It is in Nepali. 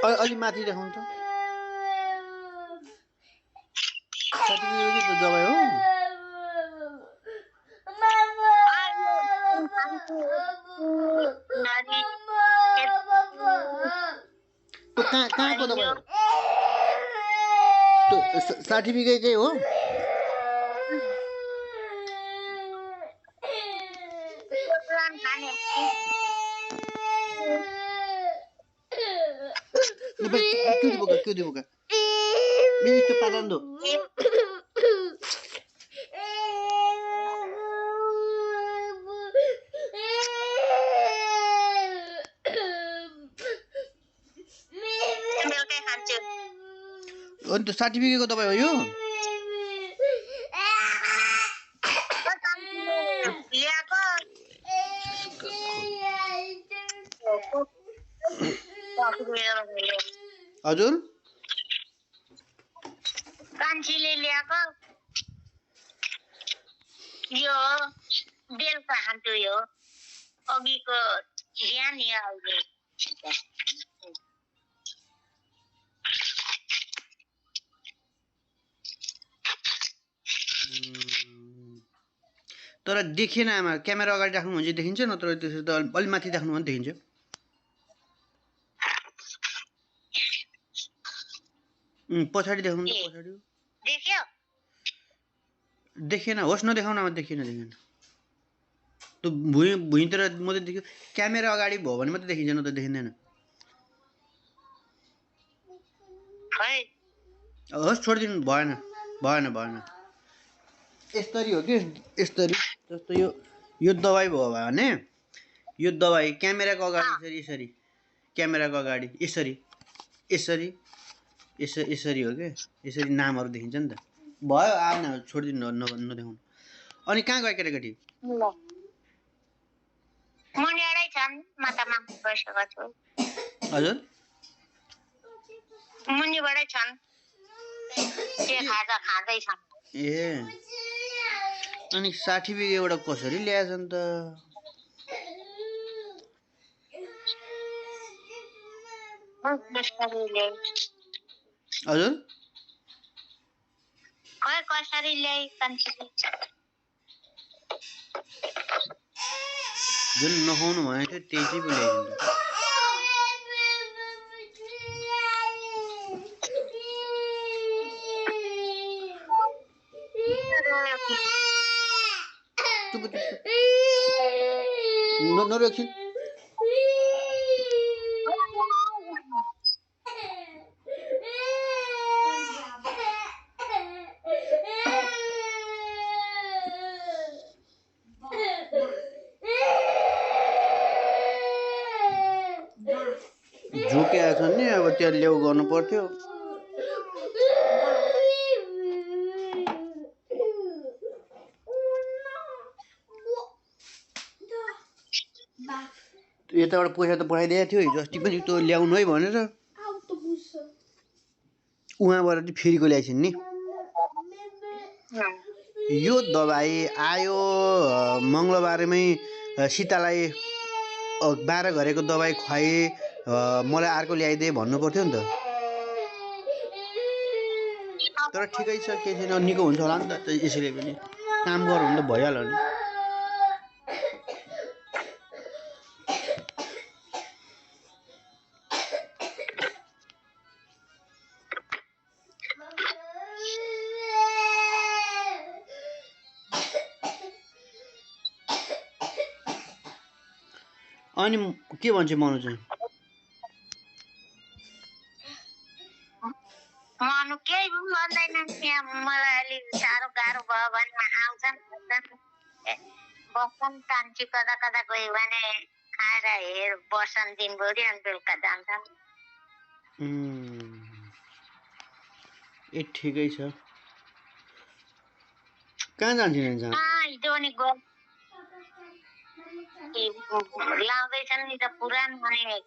अलि माथि देखाउनु त सर्टिफिकेट त दबाई हो कहाँको दबाई हो सर्टिफिकेटै हो que de boca Ministro parando अन्त सर्टिफिकेटको दबाई हो यो हजुर कान्छीले ल्याएको यो बेलुका खान्छु यो अघिको बिहान यो अहिले तर देखिएन आमा क्यामेरा अगाडि राख्नु भने देखिन्छ नत्र त्यसो त अलि माथि राख्नु भने देखिन्छ पछाडि देखाउनु त पछाडि देख्यो देखिएन होस् नदेखाउन आमा देखिएन त्यो भुइँतिर मात्रै देख्यो क्यामेरा अगाडि भयो भने मात्रै देखिन्छ न त देखिँदैन होस् छोडिदिनु भएन यसरी हो कि यसरी जस्तो यो दबाई भयो भने यो दबाई क्यामेराको अगाडि यसरी क्यामेराको अगाडि यसरी हो के यसरी नामहरु देखिन्छ नि त भयो आउन छोडिदिनु नदेखाउनु अनि कहाँ गयो केटाकेटी मुनिबाटै छन् मातामा बसेको छु हजुर मुनिबाटै छन् के खाजा खाँदै छन् ए अनि सर्टिफिकेट एउटा कसरी ल्याएछन् त हजुर खै कसरी ल्याइ कान्छीले जुन नखाउनु भनेको थियो त्यही चाहिँ पो ल्याइदिनु नरो एकछिन झुकेका छन् नि अब त्यहाँ ल्याउ गर्नु पर्थ्यो यताबाट पैसा त पठाइदिएको थियो हिजो अस्ति पनि त्यो ल्याउनु है भनेर उहाँबाट चाहिँ फेरिको ल्याइछन् नि यो दबाई आयो मङ्गलबारमै सीतालाई 12 घरेको दबाई खुवाए मलाई अर्को ल्याइदे भन्नु पर्थ्यो नि त तर ठिकै छ के छैन निको हुन्छ होला नि त यसैले पनि काम गर्नु त भइहाल्यो नि अनि के भन्छ मनु चाहिँ मनु केही भन्दैन मलाई अलि साह्रो गाह्रो भयो भने आउँछन् बस्छन् कान्छी कता कता गयो भने खाएर हेर बस्छन् दिनभरि अनि बेलुका जान्छन् ए ठिकै छ कहाँ जान्छन् हिजो अनि लाउँदैछन् नि त पुरानो भने